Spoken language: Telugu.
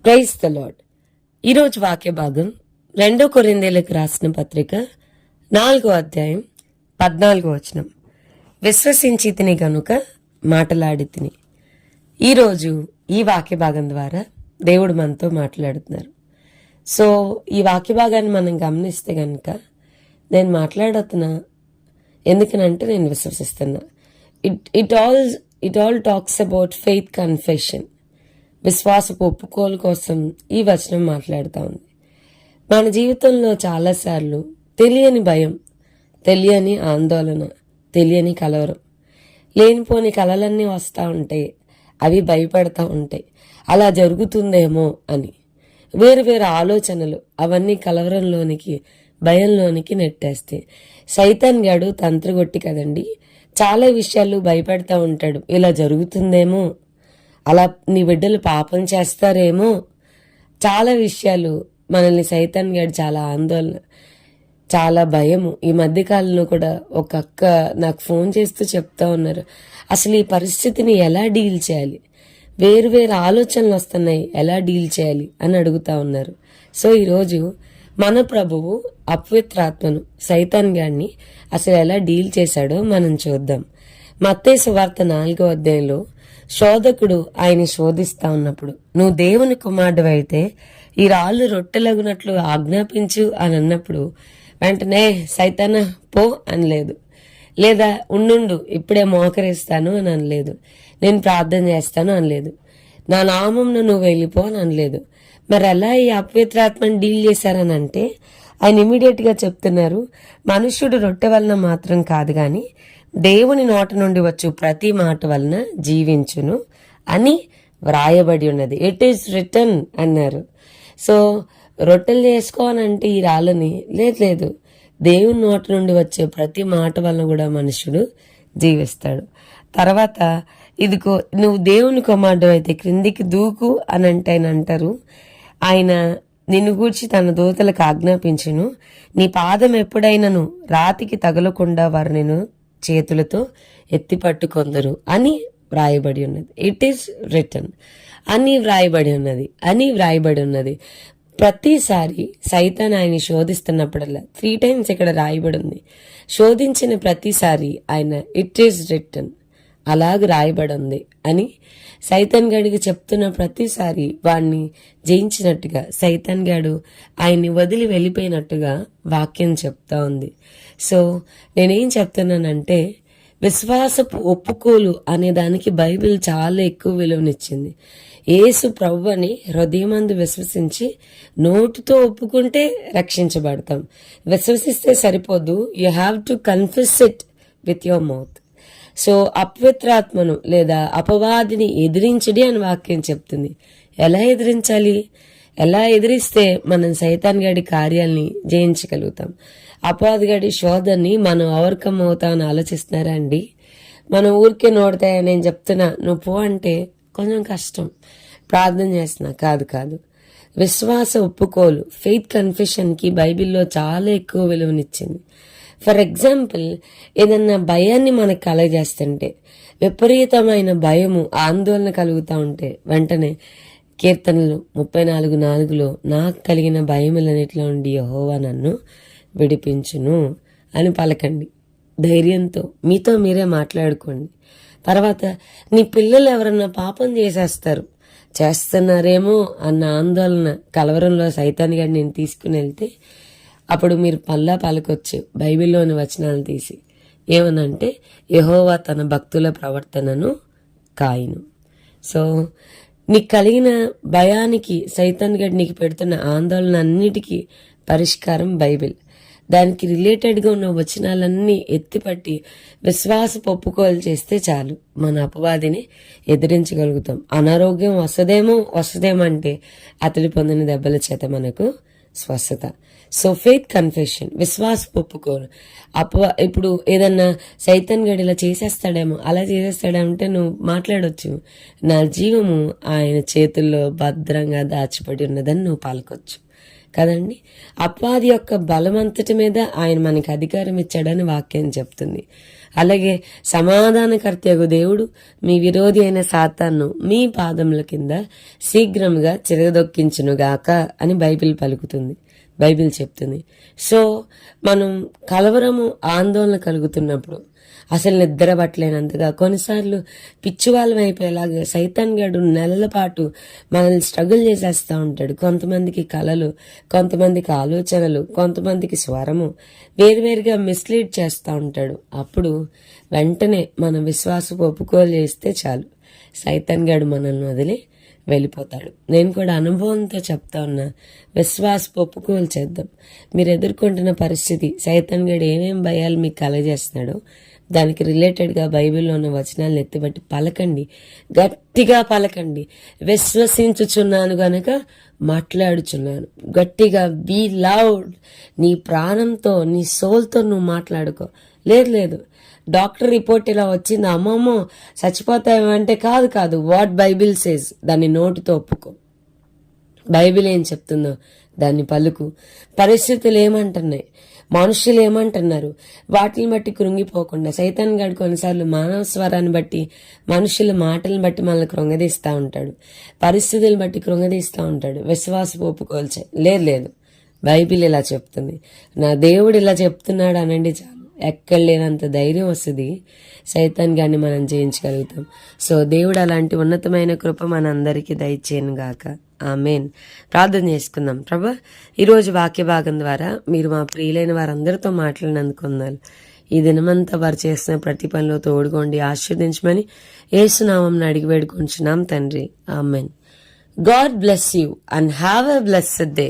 Praise the lord. ఈరోజు వాక్య భాగం 2 కొరింథీయులకు రాసిన పత్రిక 4వ అధ్యాయం 14వ వచనం. విశ్వసించితిని గనుక మాటలాడితిని. ఈరోజు ఈ వాక్య భాగం ద్వారా దేవుడు మనతో మాట్లాడుతున్నారు. సో ఈ వాక్య భాగాన్ని మనం గమనిస్తే గనుక నేను మాట్లాడుతున్నా ఎందుకనంటే నేను విశ్వసిస్తున్నా. It all talks about faith confession. విశ్వాసపు ఒప్పుకోలు కోసం ఈ వచనం మాట్లాడుతూ ఉంది. మన జీవితంలో చాలాసార్లు తెలియని భయం, తెలియని ఆందోళన, తెలియని కలవరం, లేనిపోని కలలన్నీ వస్తూ ఉంటాయి. అవి భయపడతా ఉంటాయి, అలా జరుగుతుందేమో అని. వేరు వేరు ఆలోచనలు అవన్నీ కలవరంలోనికి, భయంలోనికి నెట్టేస్తాయి. సైతాన్ గాడు తంత్రగొట్టి కదండి, చాలా విషయాలు భయపడతా ఉంటాడు. ఇలా జరుగుతుందేమో, అలా నీ బిడ్డలు పాపం చేస్తారేమో, చాలా విషయాలు మనల్ని సైతాన్ గాడు చాలా ఆందోళన, చాలా భయము. ఈ మధ్యకాలంలో కూడా ఒక అక్క నాకు ఫోన్ చేస్తూ చెప్తా ఉన్నారు, అసలు ఈ పరిస్థితిని ఎలా డీల్ చేయాలి, వేరు వేరు ఆలోచనలు వస్తున్నాయి, ఎలా డీల్ చేయాలి అని అడుగుతా ఉన్నారు. సో ఈరోజు మన ప్రభువు అపవిత్రాత్మను, సైతాన్ గాడిని అసలు ఎలా డీల్ చేశాడో మనం చూద్దాం. మత్తయి సువార్త 4వ అధ్యాయంలో శోధకుడు ఆయన్ని శోధిస్తా ఉన్నప్పుడు, నువ్వు దేవుని కుమారుడు అయితే ఈ రాళ్ళు రొట్టెలగునట్లు ఆజ్ఞాపించు అని అన్నప్పుడు వెంటనే సైతాన పో అనలేదు, లేదా ఉండు ఇప్పుడే మోకరిస్తాను అని అనలేదు, నేను ప్రార్థన చేస్తాను అనలేదు, నా నామంను నువ్వు వెళ్ళిపో అని అనలేదు. మరి ఎలా ఈ అపవిత్రాత్మని డీల్ చేశారని అంటే ఆయన ఇమీడియట్ గా చెప్తున్నారు, మనుష్యుడు రొట్టె వలన మాత్రం కాదు గాని దేవుని నోట నుండి వచ్చు ప్రతి మాట వలన జీవించును అని వ్రాయబడి ఉన్నది. ఇట్ ఈస్ రిటర్న్ అన్నారు. సో రొట్టెలు చేసుకోవాలంటే ఈ రాళ్ళని లేదు, దేవుని నోట నుండి వచ్చే ప్రతి మాట వలన కూడా మనుషుడు జీవిస్తాడు. తర్వాత ఇదిగో నువ్వు దేవుని కుమారుడు అయితే క్రిందికి దూకు అని అంటే ఆయన అంటారు, ఆయన నిన్ను గూర్చి తన దూతలకు ఆజ్ఞాపించును, నీ పాదం ఎప్పుడైనాను రాతికి తగలకుండా వారు నేను చేతులతో ఎత్తి పట్టుకొందరు అని వ్రాయబడి ఉన్నది. ఇట్ ఈస్ రిటర్న్ అని వ్రాయబడి ఉన్నది. ప్రతిసారి సైతాన్ ఆయన్ని శోధిస్తున్నప్పుడల్లా 3 times ఇక్కడ రాయబడి ఉంది. శోధించిన ప్రతిసారి ఆయన ఇట్ ఈస్ రిటర్న్ అలాగ రాయబడి ఉంది అని సైతాన్ గాడికి చెప్తున్న ప్రతిసారి వాణ్ణి జయించినట్టుగా, సైతాన్ గాడు ఆయన్ని వదిలి వెళ్ళిపోయినట్టుగా వాక్యం చెప్తా ఉంది. సో నేనేం చెప్తున్నానంటే, విశ్వాసపు ఒప్పుకోలు అనే దానికి బైబిల్ చాలా ఎక్కువ విలువనిచ్చింది. యేసు ప్రభువని హృదయమందు విశ్వసించి నోటితో ఒప్పుకుంటే రక్షించబడతాం. విశ్వసిస్తే సరిపోదు, you have to confess it with your mouth. So అపవిత్రాత్మను లేదా అపవాదిని ఎదిరించడి అని వాక్యం చెప్తుంది. ఎలా ఎదిరించాలి? ఎలా ఎదిరిస్తే మనం సైతాన్ గాడి కార్యాలని జయించగలుగుతాం? అపవాది గాడి శోధనని మనం ఓవర్కమ్ అవుతామని ఆలోచిస్తున్నారా అండి? మనం ఊరికే నోడతాయా, నేను చెప్తున్నా నువ్వు పో అంటే కొంచెం కష్టం, ప్రార్థన చేస్తున్నా కాదు. విశ్వాస ఒప్పుకోలు, ఫెయిత్ కన్ఫెషన్ కి బైబిల్లో చాలా ఎక్కువ విలువనిచ్చింది. ఫర్ ఎగ్జాంపుల్, ఏదన్నా భయాన్ని మనకు కలగజేస్తుంటే, విపరీతమైన భయము, ఆందోళన కలుగుతూ ఉంటే వెంటనే కీర్తనలు 34:4 నాకు కలిగిన భయములన్నిటిలో నుండి యెహోవా నన్ను విడిపించును అని పలకండి. ధైర్యంతో మీతో మీరే మాట్లాడుకోండి. తర్వాత నీ పిల్లలు ఎవరన్నా పాపం చేస్తున్నారేమో అన్న ఆందోళన, కలవరంలో సైతాన్ గారిని నేను తీసుకుని వెళ్తే అప్పుడు మీరు పలకొచ్చు బైబిల్లోని వచనాలు తీసి. ఏమనంటే, యెహోవా తన భక్తుల ప్రవర్తనను కాయును. సో నీకు కలిగిన భయానికి, సైతాన్ గడి నీకు పెడుతున్న ఆందోళన అన్నిటికీ పరిష్కారం బైబిల్. దానికి రిలేటెడ్గా ఉన్న వచనాలన్నీ ఎత్తిపట్టి విశ్వాసపు ఒప్పుకోలు చేస్తే చాలు, మన అపవాదిని ఎదిరించగలుగుతాం. అనారోగ్యం వస్తుందేమంటే అతడు పొందిన దెబ్బల చేత మనకు స్వస్థత. సో ఫెయిత్ కన్ఫెషన్, విశ్వాస ఒప్పుకోలు. ఇప్పుడు ఏదన్నా సైతాన్ గడి ఇలా చేసేస్తాడేమో, అలా చేసేస్తాడంటే నువ్వు మాట్లాడొచ్చు, నా జీవము ఆయన చేతుల్లో భద్రంగా దాచిపడి ఉన్నదని నువ్వు పలకొచ్చు. కదండి. అపవాది యొక్క బలమంతటి మీద ఆయన మనకి అధికారం ఇచ్చాడని వాక్యం చెప్తుంది. అలాగే సమాధానకర్తయగు దేవుడు మీ విరోధి అయిన సాతాను మీ పాదముల కింద శీఘ్రముగా చిరగదొక్కించునుగాక అని బైబిల్ పలుకుతుంది, బైబిల్ చెప్తుంది. సో మనం కలవరము ఆందోళన కలుగుతున్నప్పుడు, అసలు నిద్ర పట్టలేనంతగా, కొన్నిసార్లు పిచ్చివాళ్ళం అయిపోయేలాగా సైతాన్ గడు నెలల పాటు మనల్ని స్ట్రగుల్ చేసేస్తూ ఉంటాడు. కొంతమందికి కలలు, కొంతమందికి ఆలోచనలు, కొంతమందికి స్వరము వేరువేరుగా మిస్లీడ్ చేస్తూ ఉంటాడు. అప్పుడు వెంటనే మన విశ్వాసపు ఒప్పుకోలు చేస్తే చాలు, సైతాన్ గడు మనల్ని వదిలి వెళ్ళిపోతాడు. నేను కూడా అనుభవంతో చెప్తా ఉన్నా, విశ్వాసపు ఒప్పుకోలు చేద్దాం. మీరు ఎదుర్కొంటున్న పరిస్థితి, సైతాన్ గడు ఏమేం భయాలు మీకు కలగజేస్తున్నాడో దానికి రిలేటెడ్గా బైబిల్లో ఉన్న వచనాలను ఎత్తిబట్టి పలకండి, గట్టిగా పలకండి. విశ్వసించుచున్నాను గనక మాట్లాడుచున్నాను. గట్టిగా బీ లౌడ్. నీ ప్రాణంతో, నీ సోల్తో నువ్వు మాట్లాడుకో. లేదు డాక్టర్ రిపోర్ట్ ఇలా వచ్చింది, అమ్మమ్మో చచ్చిపోతామంటే కాదు, వాట్ బైబిల్ సేజ్ దాన్ని నోటితో ఒప్పుకో. బైబిల్ ఏం చెప్తుందో దాన్ని పలుకు. పరిస్థితులు ఏమంటున్నాయి, మనుషులు ఏమంటున్నారు, వాటిని బట్టి కృంగిపోకుండా, సైతాన్ గాడు కొన్నిసార్లు మానవ స్వరాన్ని బట్టి, మనుషుల మాటలను బట్టి మనల్ని కృంగదీస్తూ ఉంటాడు, పరిస్థితులను బట్టి కృంగదీస్తూ ఉంటాడు. విశ్వాసపు ఒప్పుకోల్చే లేదు, బైబిల్ ఇలా చెప్తుంది, నా దేవుడు ఇలా చెప్తున్నాడు అనండి చాలు. ఎక్కడ లేనంత ధైర్యం వస్తుంది, సైతాన్ గాన్ని మనం జయించగలుగుతాం. సో దేవుడు అలాంటి ఉన్నతమైన కృప మనందరికీ దయచేయను గాక. ఆమేన్. ప్రార్థన చేసుకుందాం. ప్రభా, ఈరోజు వాక్య భాగం ద్వారా మీరు మా ప్రియులైన వారందరితో మాట్లాడినందుకు వందనాలు. ఈ దినమంతా వారు చేస్తున్న ప్రతి పనిలో తోడుకోండి, ఆశీర్వదించమని యేసునామమున అడిగి వేడుకొంచున్నాం తండ్రి. ఆమేన్. God bless you and have a blessed day.